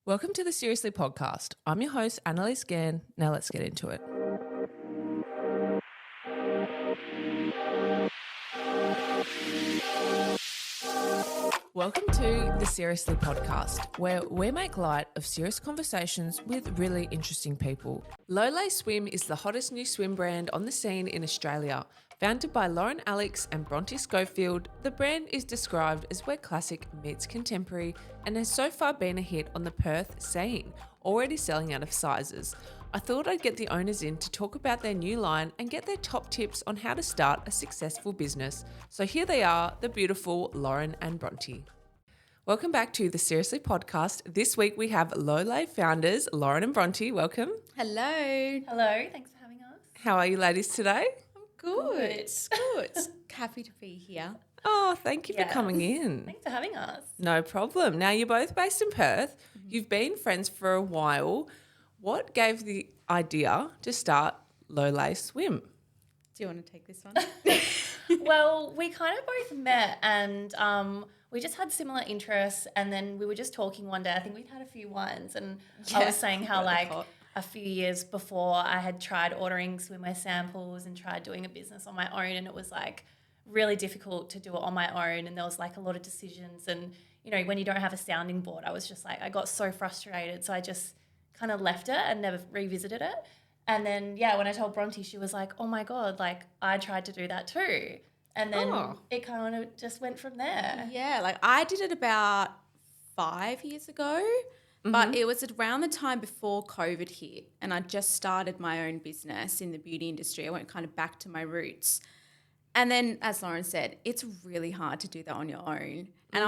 Welcome to the Seriously podcast. I'm your host, Annalise Gann. Now let's get into it. Welcome to the Seriously podcast, where we make light of serious conversations with really interesting people. LOLÉ Swim is the hottest new swim brand on the scene in Australia. Founded by Lauren Alex and Bronte Schofield, the brand is described as where classic meets contemporary and has so far been a hit on the Perth scene, already selling out of sizes. I thought I'd get the owners in to talk about their new line and get their top tips on how to start a successful business. So here they are, the beautiful Lauren and Bronte. Welcome back to the Seriously podcast. This week we have LOLÉ founders, Lauren and Bronte. Welcome. Hello. Hello, thanks for having us. How are you ladies today? Good. Good. Happy to be here. Oh, thank you for coming in. Thanks for having us. No problem. Now, you're both based in Perth. You've been friends for a while. What gave the idea to start LOLÉ Swim? Do you want to take this one? Well, we kind of both met and we just had similar interests, and then we were just talking one day. I think we'd had a few wines, and I was saying how a few years before I had tried ordering swimwear samples and tried doing a business on my own, and it was like really difficult to do it on my own, and there was like a lot of decisions, and you know, when you don't have a sounding board, I was just like, I got so frustrated, so I just kind of left it and never revisited it. And then when I told Bronte, she was like, oh my God, like I tried to do that too. And then it kind of just went from there. Yeah, like I did it about 5 years ago, but it was around the time before COVID hit, and I just started my own business in the beauty industry. I went kind of back to my roots. And then, as Lauren said, it's really hard to do that on your own. And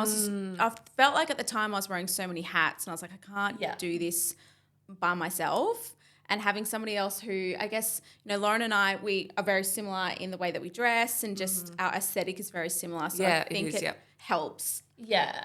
I felt like at the time I was wearing so many hats, and I was like, I can't do this by myself. And having somebody else who, I guess, you know, Lauren and I, we are very similar in the way that we dress, and just our aesthetic is very similar. So I think it helps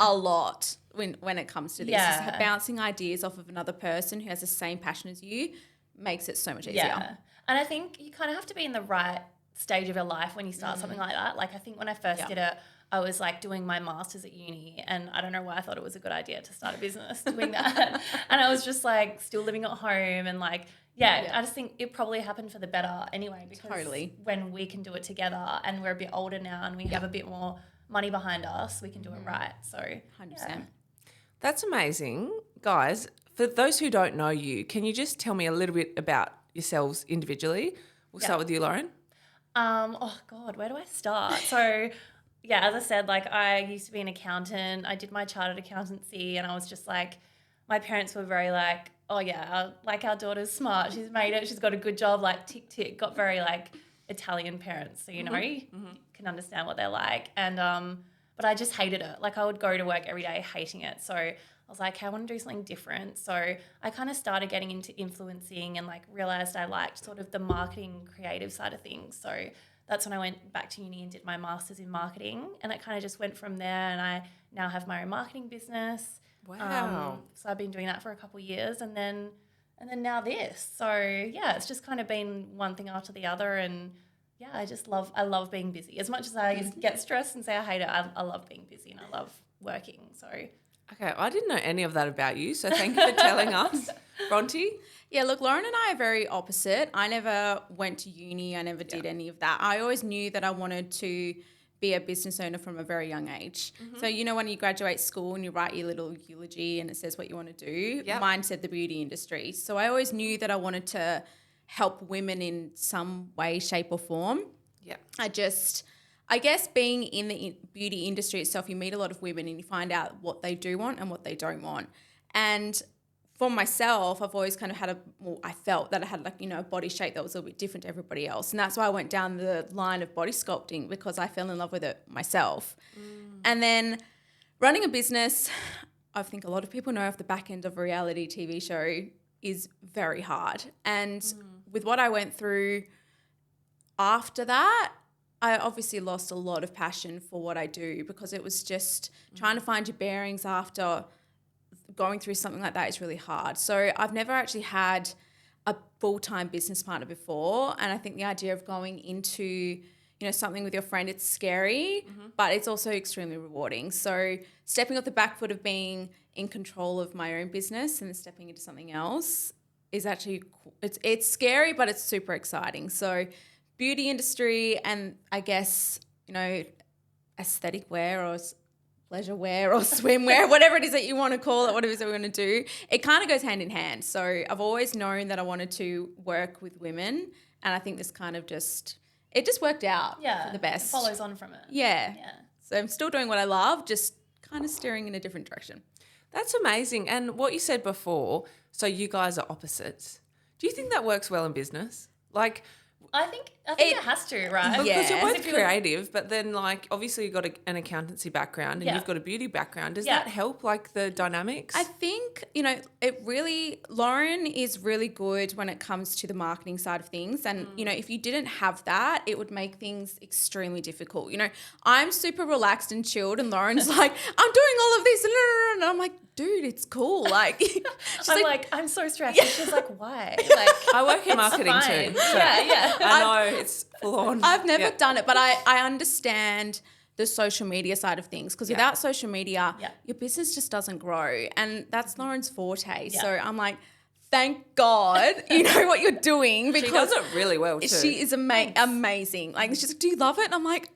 a lot when it comes to this. Just bouncing ideas off of another person who has the same passion as you makes it so much easier. Yeah. And I think you kind of have to be in the right stage of your life when you start something like that. Like I think when I first did it, I was like doing my master's at uni, and I don't know why I thought it was a good idea to start a business doing that. And I was just like still living at home, and like, I just think it probably happened for the better anyway, because when we can do it together and we're a bit older now and we have a bit more money behind us, we can do it right. So 100%. That's amazing. Guys, for those who don't know you, can you just tell me a little bit about yourselves individually? We'll start with you, Lauren. Oh God, where do I start? So as I said, like I used to be an accountant. I did my chartered accountancy, and I was just like, my parents were very like, oh yeah, like our daughter's smart. She's made it. She's got a good job, like tick, tick. Got very like Italian parents. So, you know, you can understand what they're like. And, but I just hated it. Like I would go to work every day hating it. So I was like, hey, I want to do something different. So I kind of started getting into influencing and like realized I liked sort of the marketing creative side of things. So that's when I went back to uni and did my master's in marketing, and it kind of just went from there, and I now have my own marketing business. Wow. So I've been doing that for a couple of years, and then now this. So it's just kind of been one thing after the other, and I love being busy. As much as I get stressed and say I hate it, I love being busy and I love working. So okay, I didn't know any of that about you, so thank you for telling us. Bronte? Yeah, look, Lauren and I are very opposite. I never went to uni. I never did any of that. I always knew that I wanted to be a business owner from a very young age. So, you know, when you graduate school and you write your little eulogy and it says what you want to do, mine said the beauty industry. So I always knew that I wanted to help women in some way, shape or form. Yeah. I guess being in the beauty industry itself, you meet a lot of women and you find out what they do want and what they don't want. And for myself, I've always kind of had I felt that I had like, you know, a body shape that was a little bit different to everybody else. And that's why I went down the line of body sculpting, because I fell in love with it myself. And then running a business, I think a lot of people know, off the back end of a reality TV show, is very hard. And with what I went through after that, I obviously lost a lot of passion for what I do, because it was just trying to find your bearings after going through something like that is really hard. So I've never actually had a full-time business partner before, and I think the idea of going into, you something with your friend, it's scary, but it's also extremely rewarding. So stepping off the back foot of being in control of my own business and then stepping into something else is actually, it's scary, but it's super exciting. So beauty industry and I guess, aesthetic wear or pleasure wear or swimwear, whatever it is that you want to call it, whatever it is that we want to do, it kind of goes hand in hand. So I've always known that I wanted to work with women, and I think this kind of just worked out for the best. It follows on from it. Yeah. So I'm still doing what I love, just kind of steering in a different direction. That's amazing. And what you said before, so you guys are opposites. Do you think that works well in business? Like, I think it has to, right? because you're both creative, but then like obviously you've got an accountancy background and you've got a beauty background. Does that help like the dynamics? I think, Lauren is really good when it comes to the marketing side of things. And, if you didn't have that, it would make things extremely difficult. I'm super relaxed and chilled and Lauren's like, I'm doing all of this. And I'm like, dude, it's cool. Like, I'm so stressed. And she's like, why? Like, I work in marketing too. So I know it's full on. I've never done it, but I understand the social media side of things because without social media, your business just doesn't grow. And that's Lauren's forte. Yeah. So I'm like, thank God you know what you're doing because she does it really well too. She is amazing. Like, she's like, do you love it? And I'm like,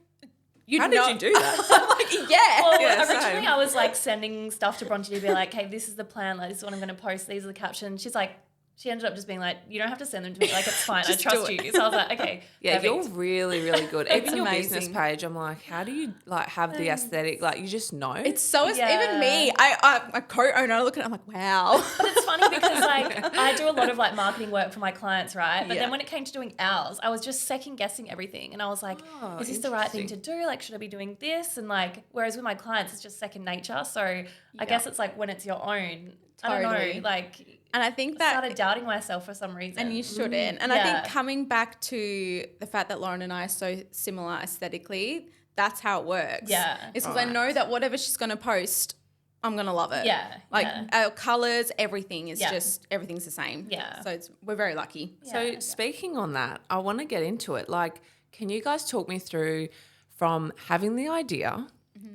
how did you do that? I'm like, yeah. Well, originally I was like sending stuff to Bronte to be like, hey, this is the plan. Like, this is what I'm going to post. These are the captions. She's like, she ended up just being like, you don't have to send them to me. Like, it's fine. I trust you. So I was like, okay. Yeah, perfect. you're really, really good. Even your amazing. business page, I'm like, how do you like have the aesthetic? Like, you just know. It's so, even me, I'm a co-owner, I look at it, I'm like, wow. But it's funny because like I do a lot of like marketing work for my clients, right? But then when it came to doing ours, I was just second guessing everything. And I was like, is this the right thing to do? Like, should I be doing this? And like, whereas with my clients, it's just second nature. So I guess it's like when it's your own, I don't know, like... And I think that... I started doubting myself for some reason. And you shouldn't. And I think coming back to the fact that Lauren and I are so similar aesthetically, that's how it works. Yeah. It's because I know that whatever she's going to post, I'm going to love it. Yeah. Like our colours, everything is just, everything's the same. Yeah. So we're very lucky. So speaking on that, I want to get into it. Like, can you guys talk me through from having the idea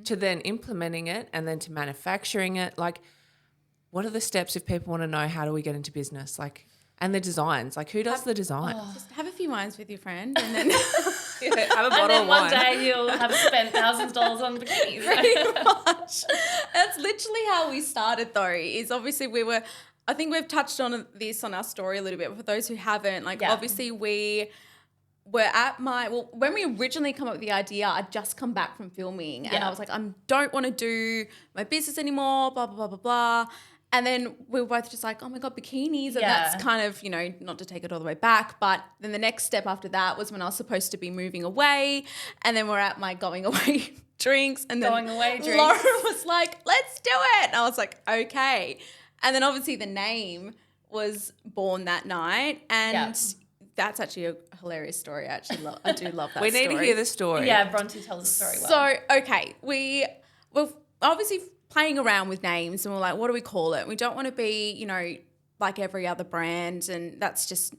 to then implementing it and then to manufacturing it? Like, what are the steps if people want to know how do we get into business? Like, and the designs, like who does the design? Just have a few wines with your friend and then have a bottle and then of one wine. day you'll have spent thousands of dollars on bikinis. Pretty much. That's literally how we started though, is obviously I think we've touched on this on our story a little bit, but for those who haven't, like obviously we were at when we originally come up with the idea, I'd just come back from filming and I was like, I don't want to do my business anymore, blah, blah, blah, blah, blah. And then we were both just like, oh my God, bikinis. And that's kind of, not to take it all the way back. But then the next step after that was when I was supposed to be moving away. And then we're at my going away drinks. And then Lauren was like, let's do it. And I was like, okay. And then obviously the name was born that night. And that's actually a hilarious story. I do love that We story. need to hear the story. Yeah, Bronte tells the story well. So, okay, we were obviously playing around with names and we're like, what do we call it? We don't want to be, like every other brand, and that's just,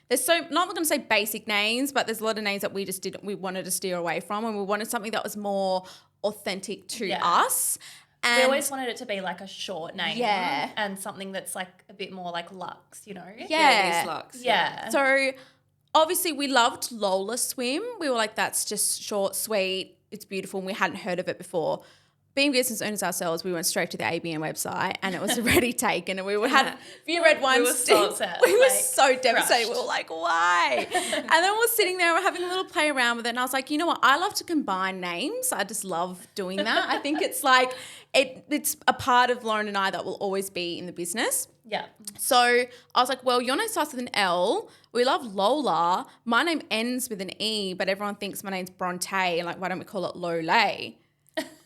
there's not going to say basic names, but there's a lot of names that we wanted to steer away from, and we wanted something that was more authentic to us. And we always wanted it to be like a short name and something that's like a bit more like luxe, Yeah, it is luxe. Yeah. So obviously we loved LOLÉ Swim. We were like, that's just short, sweet, it's beautiful, and we hadn't heard of it before. Being business owners ourselves, we went straight to the ABN website and it was already taken, and we had a few red wines. We were so upset. We were so devastated. We were like, why? And then we're sitting there, we're having a little play around with it, and I was like, you know what? I love to combine names. I just love doing that. I think it's like it's a part of Lauren and I that will always be in the business. Yeah. So I was like, well, your name starts with an L. We love Lola. My name ends with an E, but everyone thinks my name's Bronte. And like, why don't we call it LOLÉ?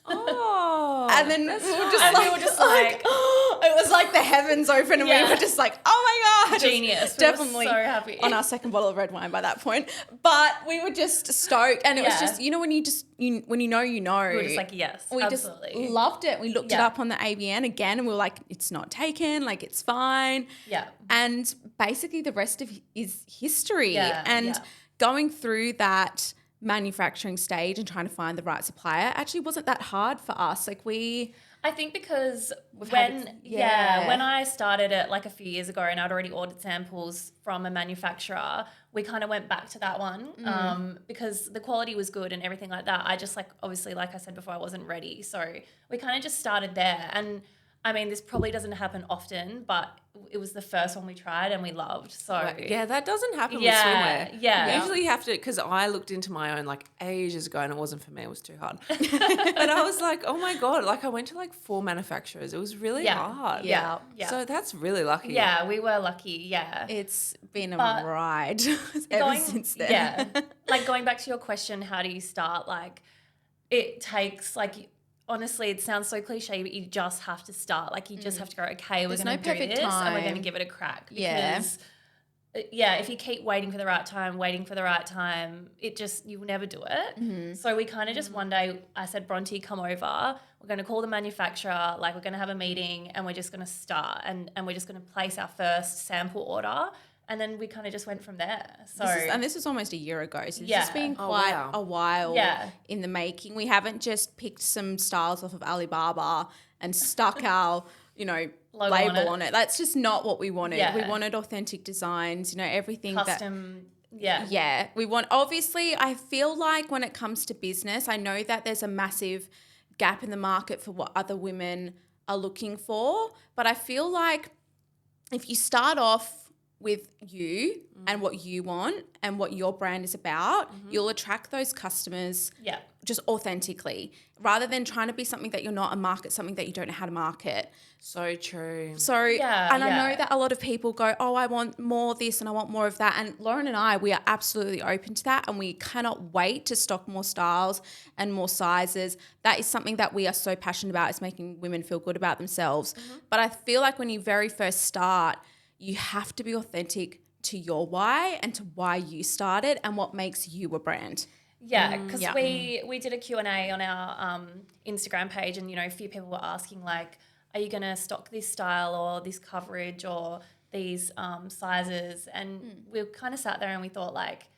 Oh, and then we were just like, it was like the heavens opened, and we were just like, oh my God. Genius. Definitely we were so happy. On our second bottle of red wine by that point. But we were just stoked, and it was just, when you just, when you know. We were just like, yes, we absolutely. just loved it. We looked it up on the ABN again, and we were like, it's not taken, like it's fine. Yeah. And basically the rest is history. Going through that manufacturing stage and trying to find the right supplier actually wasn't that hard for us. Like I think because had when I started it like a few years ago and I'd already ordered samples from a manufacturer, we kind of went back to that one because the quality was good and everything like that. I just like, obviously, like I said before, I wasn't ready. So we kind of just started there. And I mean, this probably doesn't happen often, but it was the first one we tried and we loved. So Yeah, that doesn't happen with Yeah, swimwear. yeah. Usually you have to, because I looked into my own like ages ago and it wasn't for me, it was too hard. But I was like, oh my God, like I went to like 4 manufacturers. It was really hard. Yeah. So that's really lucky. Yeah, we were lucky. Yeah. it's been a ride ever since then. Yeah. Like going back to your question, how do you start? Like it takes like, honestly, it sounds so cliche, but you just have to start. Like you just have to go, okay, we're going to do this and we're going to give it a crack. Because if you keep waiting for the right time, it just, you'll never do it. So we kind of just one day, I said, Bronte, come over. We're going to call the manufacturer. Like we're going to have a meeting and we're just going to start and we're just going to place our first sample order. And then we kind of just went from there. So This was almost a year ago. So this has been quite a while in the making. We haven't just picked some styles off of Alibaba and stuck our, Logo label on it. That's just not what we wanted. Yeah. We wanted authentic designs, everything custom. we want, obviously, I feel like when it comes to business, I know that there's a massive gap in the market for what other women are looking for. But I feel like if you start off with you and what you want and what your brand is about, you'll attract those customers just authentically rather than trying to be something that you're not and market something that you don't know how to market. So true. So, I know that a lot of people go, oh, I want more of this and I want more of that. And Lauren and I, we are absolutely open to that and we cannot wait to stock more styles and more sizes. That is something that we are so passionate about, is making women feel good about themselves. But I feel like when you very first start, you have to be authentic to your why and to why you started and what makes you a brand. Yeah, because we did a Q&A on our Instagram page and, a few people were asking like, are you going to stock this style or this coverage or these sizes? And we kind of sat there and we thought like,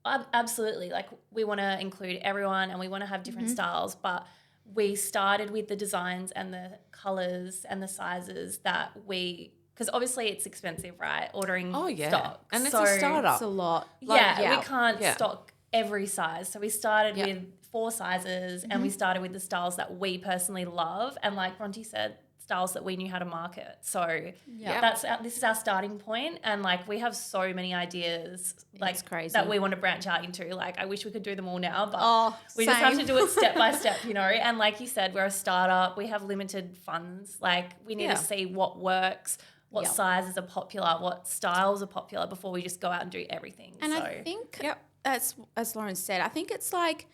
absolutely, like we want to include everyone and we want to have different styles, but we started with the designs and the colours and the sizes that because obviously it's expensive, right? Ordering stock. And it's a startup. It's a lot. We can't stock every size. So we started with 4 sizes and we started with the styles that we personally love. And like Bronte said, styles that we knew how to market. So this is our starting point. And like we have so many ideas like crazy that we want to branch out into. Like I wish we could do them all now, but we just have to do it step by step, And like you said, we're a startup. We have limited funds. Like we need to see what works, what sizes are popular, what styles are popular before we just go out and do everything. And I think, as Lauren said, I think it's like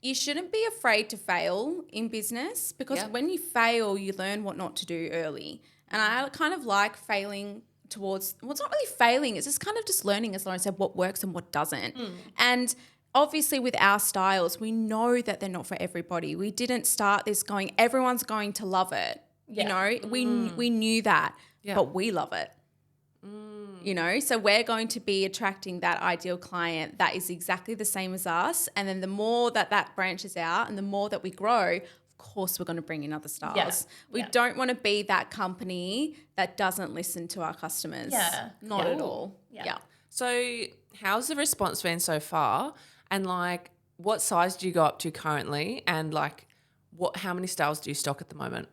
you shouldn't be afraid to fail in business because when you fail, you learn what not to do early. And I kind of like failing towards, well, it's not really failing, it's just kind of just learning, as Lauren said, what works and what doesn't. And obviously with our styles, we know that they're not for everybody. We didn't start this going, everyone's going to love it. We knew that. But we love it, so we're going to be attracting that ideal client that is exactly the same as us. And then the more that branches out and the more that we grow, of course, we're going to bring in other styles. We don't want to be that company that doesn't listen to our customers. Not at all. So how's the response been so far? And like, what size do you go up to currently? And like, how many styles do you stock at the moment?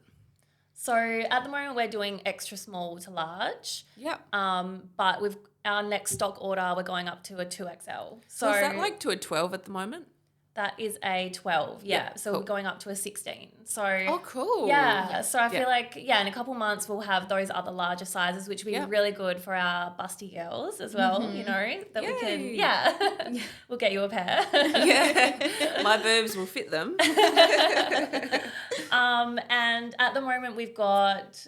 So at the moment we're doing extra small to large. But with our next stock order, we're going up to a 2XL. So is that like to a 12 at the moment? That is a 12, So we're going up to a 16. So cool. So I feel like, in a couple months we'll have those other larger sizes, which will be really good for our busty girls as well, that we can, we'll get you a pair. My boobs will fit them. And at the moment we've got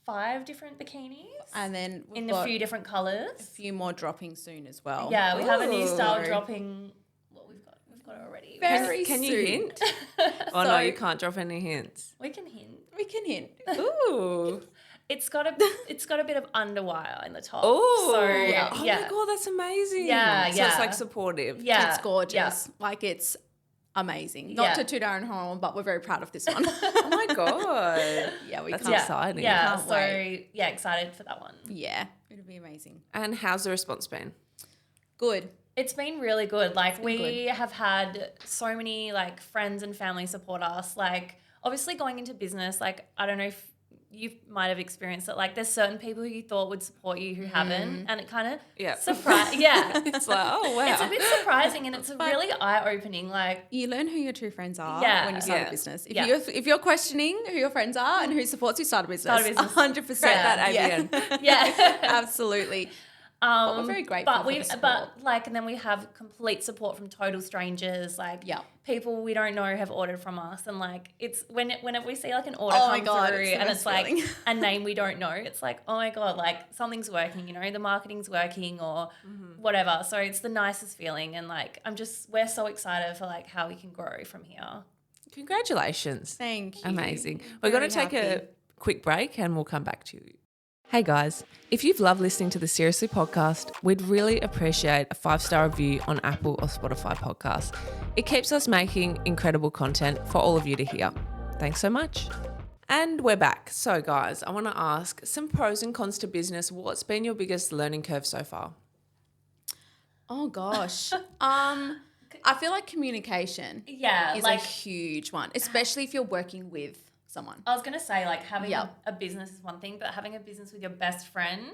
5 different bikinis. And then in a few different colours. A few more dropping soon as well. We have a new style dropping. We've got it already. Can you hint? No, you can't drop any hints. We can hint. We can hint. Ooh. It's got a bit of underwire in the top. Oh, so, oh my God, that's amazing. Yeah, So yeah. it's like supportive. Yeah, It's gorgeous. yeah. Like it's amazing. Not Yeah. to toot our own horn, but we're very proud of this one. Oh my God. Yeah, we That's can't. exciting. Yeah, Can't so wait. yeah, excited for that one. Yeah, it'll be amazing. And how's the response been? Good. It's been really good. Like we good. have had so many like friends and family support us. Like obviously going into business, like I don't know if you might have experienced it. Like there's certain people who you thought would support you who haven't, and it kind of Yeah. yeah. It's like, oh wow. It's a bit surprising and it's really eye-opening. Like You learn who your true friends are Yeah. when you start Yeah. a business. Yeah. If you're questioning who your friends are and who supports you, start a business. Start a business. 100%. Create that Yeah. ABN. yeah. Absolutely. But we're very grateful But for the support. but like, and then we have complete support from total strangers, like Yeah. people we don't know have ordered from us, and like it's whenever we see like an order Oh my come God, through it's the and best it's like feeling. a name we don't know, it's like, oh my God, like something's working, you know, the marketing's working or whatever. So it's the nicest feeling, and like we're so excited for like how we can grow from here. Congratulations. Thank you. Amazing. We're going to Very take a happy. quick break and we'll come back to you. Hey guys, if you've loved listening to the Seriously podcast, we'd really appreciate a 5-star review on Apple or Spotify podcasts. It keeps us making incredible content for all of you to hear. Thanks so much. And we're back. So guys, I want to ask some pros and cons to business. What's been your biggest learning curve so far? Oh gosh. I feel like communication Yeah, is like a huge one, especially if you're working with someone. I was gonna say, like having Yeah. a business is one thing, but having a business with your best friend,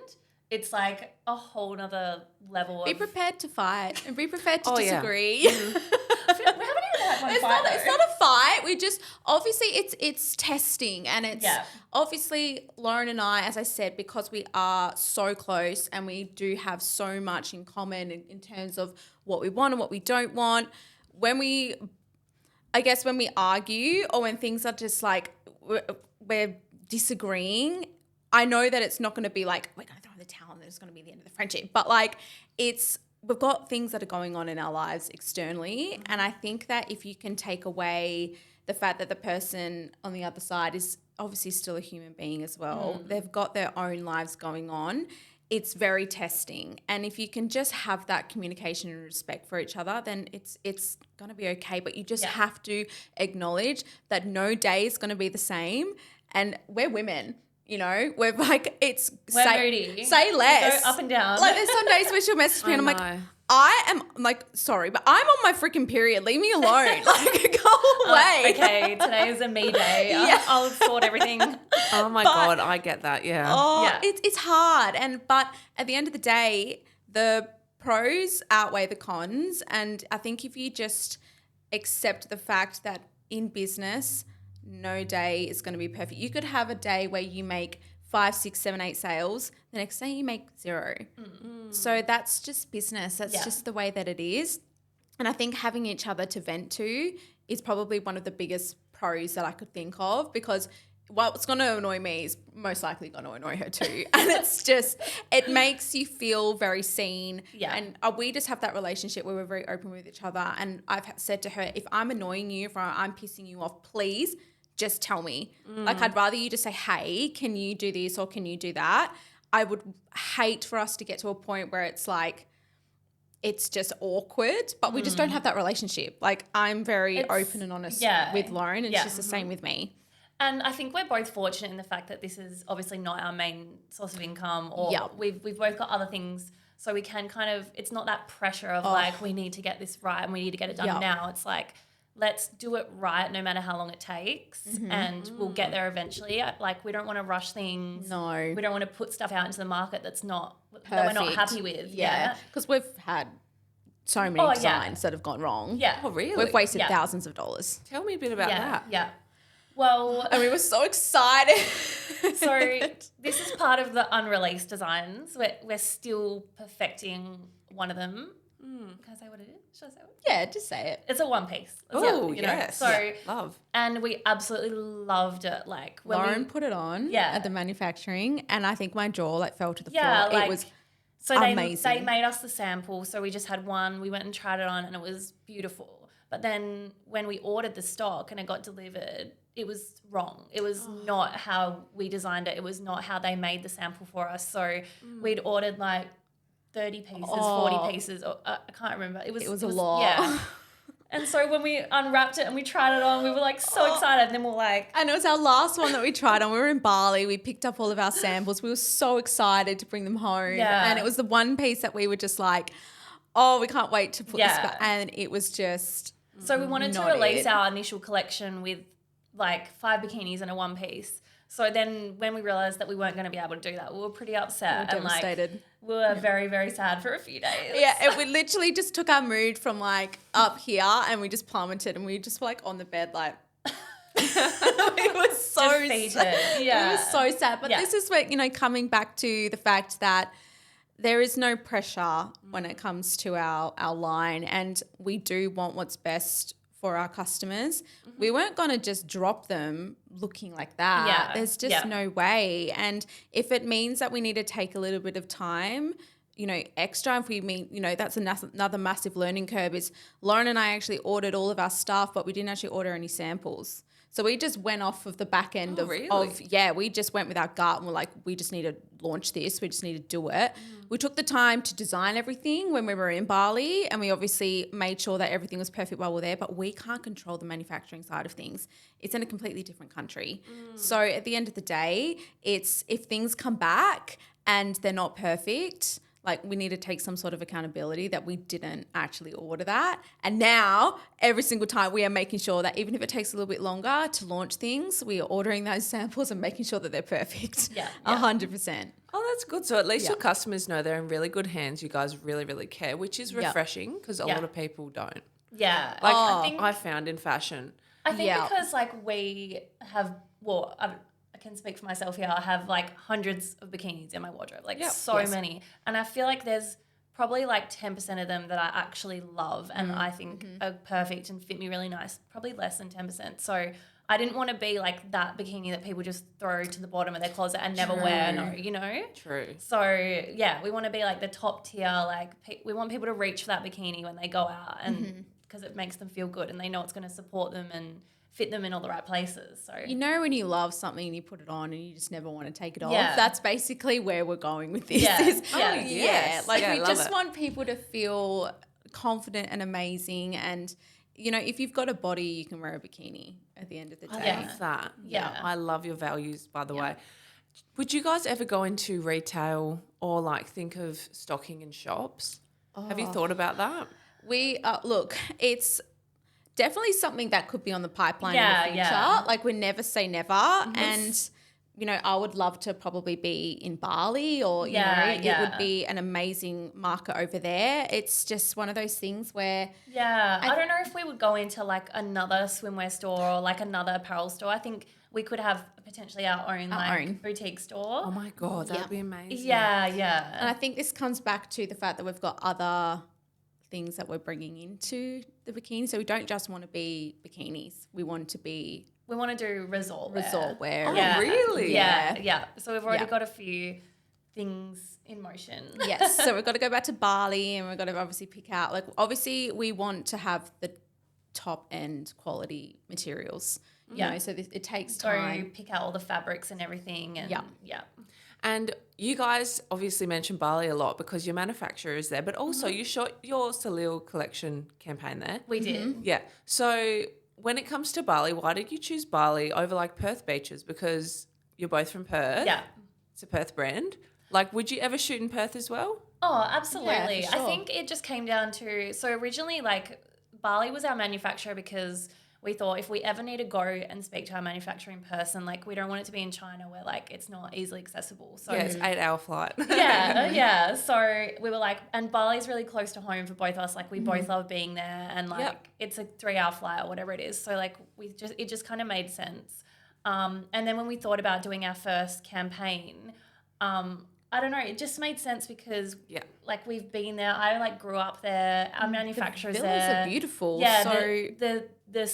it's like a whole nother level Be of prepared to fight and be prepared to Oh, yeah. disagree. we haven't even had one It's fight. not a fight. We just obviously it's testing, and it's Yeah. obviously Lauren and I, as I said, because we are so close and we do have so much in common in terms of what we want and what we don't want. When we argue or when things are just like we're disagreeing, I know that it's not going to be like we're going to throw in the towel and it's going to be the end of the friendship, but like we've got things that are going on in our lives externally. And I think that if you can take away the fact that the person on the other side is obviously still a human being as well, they've got their own lives going on, it's very testing. And if you can just have that communication and respect for each other, then it's going to be okay. But you just have to acknowledge that no day is going to be the same. And we're women. You know, we're like, We're moody. say less. Go up and down. Like there's some days where she'll message me and I'm like, know. I'm like, sorry, but I'm on my freaking period. Leave me alone. Like, go away. Okay, today is a me day. Yeah. I'll sort everything. Oh my God, I get that. Yeah. Oh, Yeah. it's hard. But at the end of the day, the pros outweigh the cons. And I think if you just accept the fact that in business, no day is going to be perfect. You could have a day where you make 5, 6, 7, 8 sales. The next day you make 0. So that's just business. That's just the way that it is. And I think having each other to vent to is probably one of the biggest pros that I could think of, because what's going to annoy me is most likely going to annoy her too. And it's just, it makes you feel very seen. Yeah. And we just have that relationship where we're very open with each other. And I've said to her, if I'm annoying you, if I'm pissing you off, please just tell me. Like, I'd rather you just say, hey, can you do this or can you do that? I would hate for us to get to a point where it's like, it's just awkward, but we just don't have that relationship. Like, I'm very open and honest with Lauren, and she's the same with me. And I think we're both fortunate in the fact that this is obviously not our main source of income, or we've both got other things, so we can kind of, it's not that pressure of like, we need to get this right and we need to get it done now. It's like, let's do it right no matter how long it takes, and we'll get there eventually. Like, we don't want to rush things. No. We don't want to put stuff out into the market that we're not happy with. Yeah. Because we've had so many designs that have gone wrong. Yeah. Oh, really? We've wasted thousands of dollars. Tell me a bit about that. Yeah. Well, And we were so excited. so this is part of the unreleased designs. We're still perfecting one of them. Can I say what it is? Should I say what? Yeah, just say it. It's a one piece. Oh, you know. yes. So, Love. and we absolutely loved it. Like when Lauren put it on at the manufacturing, and I think my jaw fell to the floor. like, It was so amazing. they made us the sample. So we just had one. We went and tried it on, and it was beautiful. But then when we ordered the stock and it got delivered, it was wrong. It was not how we designed it. It was not how they made the sample for us. So we'd ordered like 30 pieces, 40 pieces. Or, I can't remember. It was a lot. Yeah. And so when we unwrapped it and we tried it on, we were like so excited. And then we're like, And it was our last one that we tried on. We were in Bali. We picked up all of our samples. We were so excited to bring them home. Yeah. And it was the one piece that we were just like, oh, we can't wait to put this back. And it was just so we wanted to release our initial collection with like 5 bikinis and a one piece. So then when we realized that we weren't going to be able to do that, we were pretty upset. We were devastated. Like, we were very, very sad for a few days. Yeah, we literally just took our mood from like up here and we just plummeted and we just were like on the bed like it was so Defeated. sad. Yeah. It was so sad. But Yeah. this is where, coming back to the fact that there is no pressure when it comes to our line, and we do want what's best for our customers. We weren't going to just drop them looking like that. Yeah. There's just no way. And if it means that we need to take a little bit of time, extra, if we mean, that's another massive learning curve is Lauren and I actually ordered all of our stuff, but we didn't actually order any samples. So we just went off of the back end we just went with our gut and we're like, we just need to launch this. We just need to do it. We took the time to design everything when we were in Bali, and we obviously made sure that everything was perfect while we're there, but we can't control the manufacturing side of things. It's in a completely different country. So at the end of the day, it's if things come back and they're not perfect, like we need to take some sort of accountability that we didn't actually order that. And now every single time we are making sure that even if it takes a little bit longer to launch things, we are ordering those samples and making sure that they're perfect. Yeah. 100%. Oh, that's good. So at least your customers know they're in really good hands. You guys really, really care, which is refreshing because a lot of people don't. Yeah. Like I think I found in fashion. I think because like we have, I can speak for myself here. I have like hundreds of bikinis in my wardrobe, like many. And I feel like there's probably like 10% of them that I actually love and I think are perfect and fit me really nice, probably less than 10%. So I didn't want to be like that bikini that people just throw to the bottom of their closet and never wear, True. So yeah, we want to be like the top tier, like we want people to reach for that bikini when they go out and because it makes them feel good and they know it's going to support them and fit them in all the right places. So when you love something and you put it on and you just never want to take it off. Yeah. That's basically where we're going with this. Yeah. Like we just want people to feel confident and amazing, and if you've got a body, you can wear a bikini at the end of the day. I love that. Yeah. I love your values, by the way. Would you guys ever go into retail or like think of stocking in shops? Have you thought about that? We look, it's definitely something that could be on the pipeline in the future. Yeah. Like we never say never. And, I would love to probably be in Bali or, it would be an amazing market over there. It's just one of those things where... Yeah. I don't know if we would go into like another swimwear store or like another apparel store. I think we could have potentially our own boutique store. Oh my God, that would be amazing. Yeah. And I think this comes back to the fact that we've got other things that we're bringing into the bikini. So we don't just want to be bikinis. We want to do resort wear. Oh, really? Yeah. So we've already got a few things in motion. Yes. So we've got to go back to Bali and we've got to obviously pick out, like, obviously we want to have the top end quality materials. So it takes time. So pick out all the fabrics and everything. And yeah. And you guys obviously mentioned Bali a lot because your manufacturer is there, but also you shot your Salil collection campaign there. We did. Yeah. So when it comes to Bali, why did you choose Bali over like Perth beaches? Because you're both from Perth. Yeah. It's a Perth brand. Like, would you ever shoot in Perth as well? Oh, absolutely. Yeah, for sure. I think it just came down to, so originally like Bali was our manufacturer because we thought if we ever need to go and speak to our manufacturing person, like we don't want it to be in China where like it's not easily accessible. So yeah, it's 8-hour flight. yeah. So we were like, and Bali's really close to home for both of us. Like we both love being there, and like it's a 3-hour flight or whatever it is. So like it just kind of made sense. And then when we thought about doing our first campaign, I don't know, it just made sense because like we've been there. I like grew up there. Our manufacturer's the villas there. are beautiful. Yeah, so the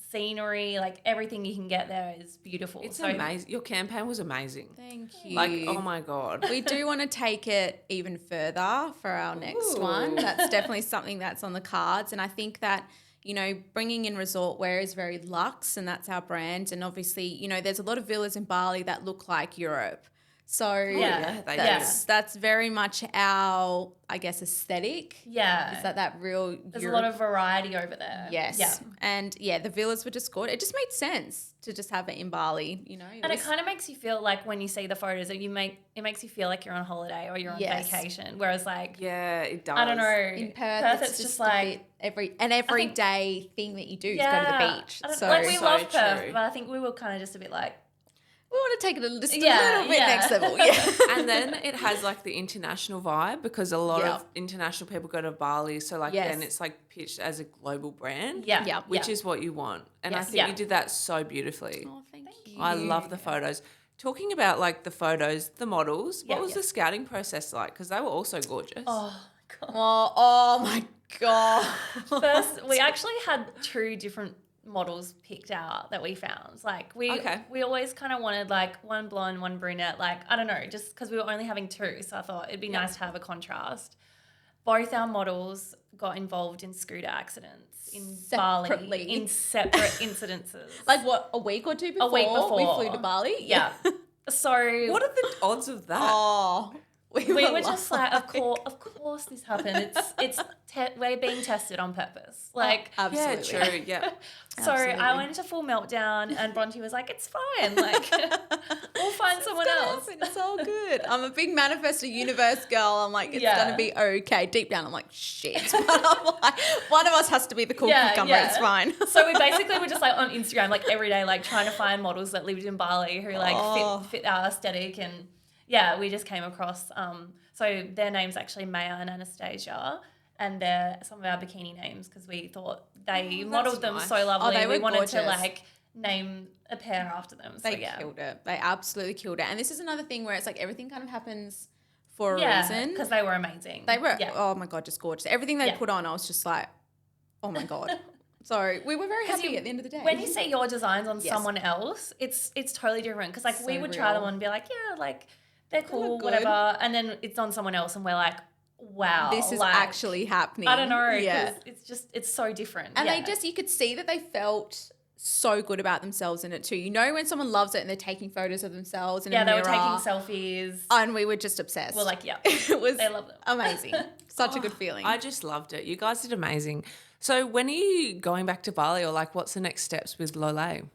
scenery, like everything you can get there is beautiful. It's amazing. Your campaign was amazing. thank you. Like, oh my God. We do want to take it even further for our next one. That's definitely something that's on the cards. And I think that, bringing in resort wear is very luxe, and that's our brand. And obviously, there's a lot of villas in Bali that look like Europe. So that's very much our, I guess, aesthetic. Yeah. Is that real? There's a lot of variety over there. Yes. Yeah. And the villas were just gorgeous. It just made sense to just have it in Bali, And it kind of makes you feel like when you see the photos, it makes you feel like you're on holiday or you're on vacation. Whereas like, yeah, it does. I don't know. In Perth it's just like everyday thing that you do is go to the beach. We love Perth, but I think we were kind of just a bit like, we want to take it a little bit next level. Yeah. And then it has like the international vibe because a lot of international people go to Bali. So like then it's like pitched as a global brand. Yeah. Which is what you want. And I think you did that so beautifully. Oh, thank you. I love the photos. Talking about like the photos, the models, what was the scouting process like? Because they were also gorgeous. oh, God. Oh my God. First, we actually had 2 different models picked out that we found. Like we always kind of wanted like one blonde, one brunette, like I don't know, just because we were only having 2, so I thought it'd be nice to have a contrast. Both our models got involved in scooter accidents in Bali in separate incidences. Like what, a week or 2 before? A week before We flew to Bali? Yeah. So what are the odds of that? Oh, we were just like, of course this happened. We're being tested on purpose. Like, absolutely. Yeah, true. Yeah. So I went into full meltdown, and Bronte was like, "It's fine. Like, we'll find someone else." It's all good. I'm a big manifestor universe girl. I'm like, it's gonna be okay. Deep down, I'm like, shit. But I'm like, one of us has to be the cool cucumber. Yeah. It's fine. So we basically were just like on Instagram, like every day, like trying to find models that lived in Bali who like fit our aesthetic and. Yeah, we just came across, so their name's actually Maya and Anastasia, and they're some of our bikini names because we thought they modelled them so lovely. They were we wanted gorgeous. to like name a pair after them. So, They killed it. They absolutely killed it. And this is another thing where it's like everything kind of happens for a reason. Because they were amazing. They were, oh my God, just gorgeous. Everything they put on, I was just like, oh my God. So we were very happy at the end of the day. When you see your designs on someone else, it's totally different because like we would try them on and be like, yeah, like, they're cool, whatever. And then it's on someone else and we're like, wow. This is like, actually happening. I don't know. Yeah. It's so different. And you could see that they felt so good about themselves in it too. You know when someone loves it and they're taking photos of themselves in a mirror. Yeah, they were taking selfies. And we were just obsessed. We're like, it was they love them. Amazing. Such a good feeling. I just loved it. You guys did amazing. So when are you going back to Bali or like what's the next steps with LOLÉ?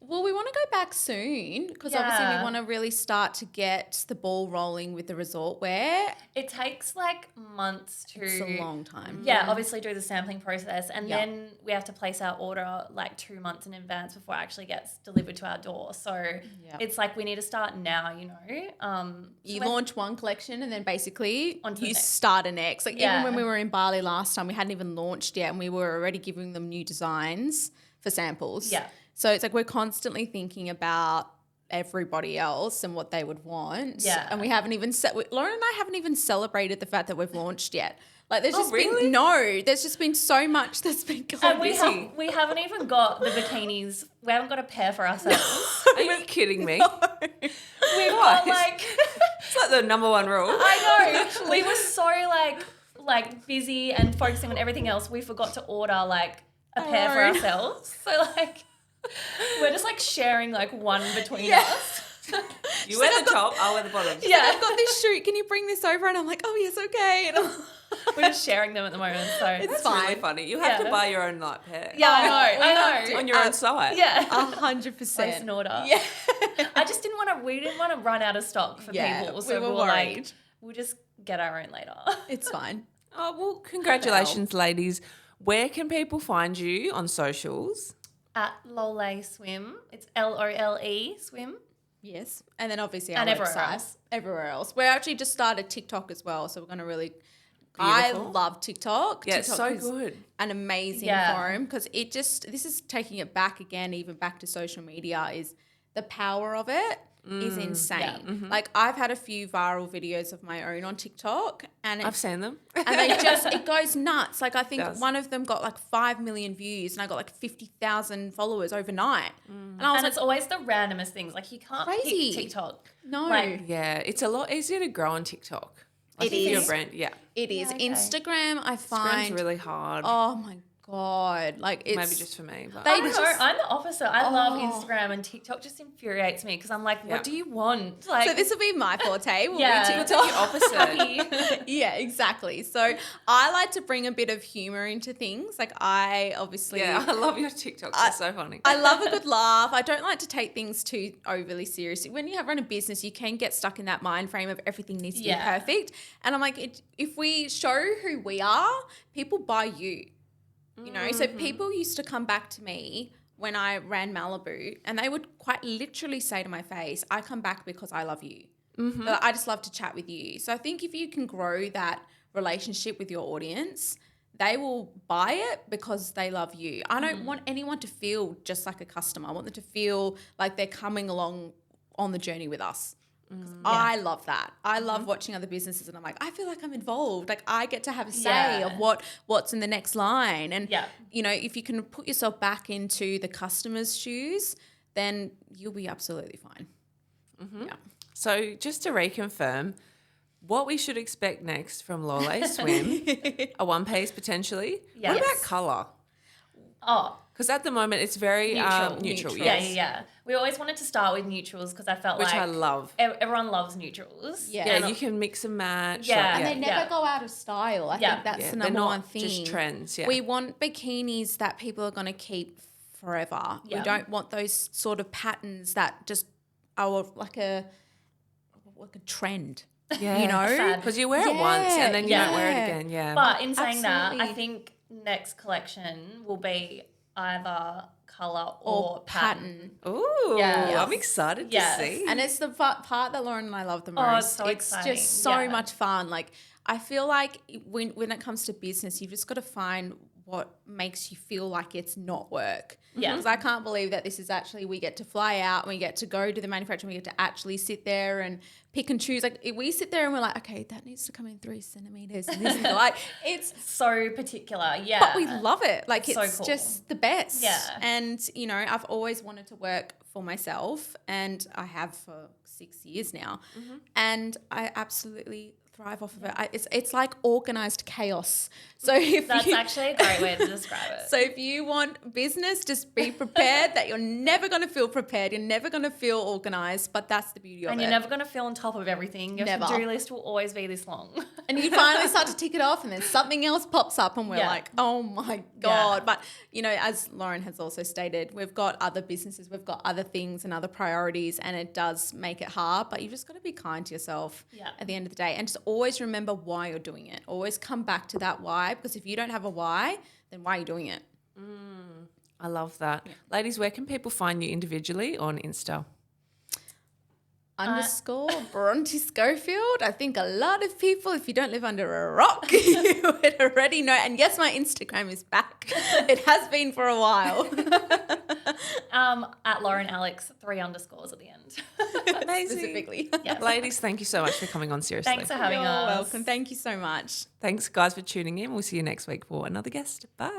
Well, we want to go back soon because obviously we want to really start to get the ball rolling with the resort wear. It takes like months to... It's a long time. Yeah, obviously do the sampling process and then we have to place our order like 2 months in advance before it actually gets delivered to our door. So it's like we need to start now, you know. You launch one collection and then basically you start a next. Like even when we were in Bali last time, we hadn't even launched yet and we were already giving them new designs for samples. Yeah. So it's like we're constantly thinking about everybody else and what they would want. Yeah. And we haven't even Lauren and I haven't even celebrated the fact that we've launched yet. Like there's just really? there's just been so much that's been going on. We haven't even got the bikinis. We haven't got a pair for ourselves. Are you kidding me? We've got like... It's like the number 1 rule. I know. We were so like busy and focusing on everything else. We forgot to order like a pair for ourselves. So like... We're just like sharing like one between us. You wear the top, I'll wear the bottom. Yeah, I've got this shoot. Can you bring this over? And I'm like, oh yes, okay. And we're just sharing them at the moment, so it's really funny. You have to buy your own light pair. Yeah, I know. On your own site. Yeah, 100%. Place an order. Yeah, I just didn't want to. We didn't want to run out of stock for people, so we were worried. Like, we'll just get our own later. It's fine. Oh well, congratulations, ladies. Where can people find you on socials? At LOLÉ Swim. It's LOLE Swim. Yes. And then obviously our everywhere website. else. Everywhere else. We're actually just started TikTok as well, so we're going to really... I love TikTok. Yeah, TikTok it's so good. An amazing forum because this is taking it back again, even back to social media, is the power of it is insane. Yeah. Mm-hmm. Like I've had a few viral videos of my own on TikTok and I've seen them. And it goes nuts. Like I think one of them got like 5 million views and I got like 50,000 followers overnight. And I was it's always the randomest things. Like you can't pick TikTok. No. Like, yeah, it's a lot easier to grow on TikTok. It is. Your brand, It is. Okay. Instagram, I find... Instagram's really hard. Oh my God. Like it's Maybe just for me. But I don't know. I'm the opposite. I love Instagram, and TikTok just infuriates me because I'm like, what Yeah. do you want? Like, so this will be my forte. Will Yeah. be TikTok. the opposite. happy. Yeah, exactly. So I like to bring a bit of humor into things. Like I obviously Yeah, I love your TikToks. They're so funny. I love a good laugh. I don't like to take things too overly seriously. When you run a business, you can get stuck in that mind frame of everything needs to be Yeah. perfect. And I'm like, if we show who we are, people buy you. You know, so people used to come back to me when I ran Malibu, and they would quite literally say to my face, I come back because I love you. Like, I just love to chat with you. So I think if you can grow that relationship with your audience, they will buy it because they love you. I don't want anyone to feel just like a customer. I want them to feel like they're coming along on the journey with us. I love that. I love watching other businesses, and I'm like, I feel like I'm involved. Like I get to have a say of what's in the next line. And you know, if you can put yourself back into the customer's shoes, then you'll be absolutely fine. Yeah. So just to reconfirm, what we should expect next from LOLÉ Swim, a one-piece potentially. Yes. What about colour? Oh, Because at the moment it's very neutral. Neutral. Yes. yeah. We always wanted to start with neutrals because I felt Which like I love. everyone loves neutrals. Yeah. Yeah, And you can mix and match. Yeah. And they Yeah. never go out of style. I think that's Yeah, the they're number not one thing. just trends. Yeah. We want bikinis that people are going to keep forever. Yeah. We don't want those sort of patterns that just are like a trend. yeah. You know? Fad. Because you wear it once and then you don't wear it Yeah. again. Yeah. But in saying that, I Absolutely. think next collection will be either colour or pattern. Ooh, Yeah. I'm excited Yes. to see. And it's the part that Lauren and I love the most. Oh, it's so exciting. just so Yeah. much fun. Like I feel like when it comes to business, you've just got to find what makes you feel like it's not work. Yeah. Because I can't believe that this is actually, we get to fly out and we get to go to the manufacturer and we get to actually sit there and pick and choose. Like we sit there and we're like, okay, that needs to come in 3 centimeters. And this is like, it's, So particular, yeah. but we love it. Like So it's cool. just the best. Yeah. And, you know, I've always wanted to work for myself and I have for 6 years now. And I absolutely thrive off of it. It's like organized chaos. So if That's you, actually a great way to describe it. so if you want business, just be prepared that you're never going to feel prepared. You're never going to feel organized, but that's the beauty of And it. you're never going to feel on top of everything. Your Never. to-do list will always be this long. And you finally start to tick it off and then something else pops up and we're Yeah. like, oh my God. But, you know, as Lauren has also stated, we've got other businesses, we've got other things and other priorities, and it does make it hard, but you've just got to be kind to yourself at the end of the day. And just always remember why you're doing it. Always come back to that why, because if you don't have a why, then why are you doing it? I love that. Ladies, where can people find you individually on Insta? Underscore Bronte Schofield. I think a lot of people, if you don't live under a rock, you would already know. And yes, my Instagram is back. It has been for a while. At Lauren Alex, 3 underscores at the end. Amazing. Specifically. Yes. Ladies, thank you so much for coming on Seriously. Thanks for having You're us. welcome. Thank you so much. Thanks, guys, for tuning in. We'll see you next week for another guest. Bye.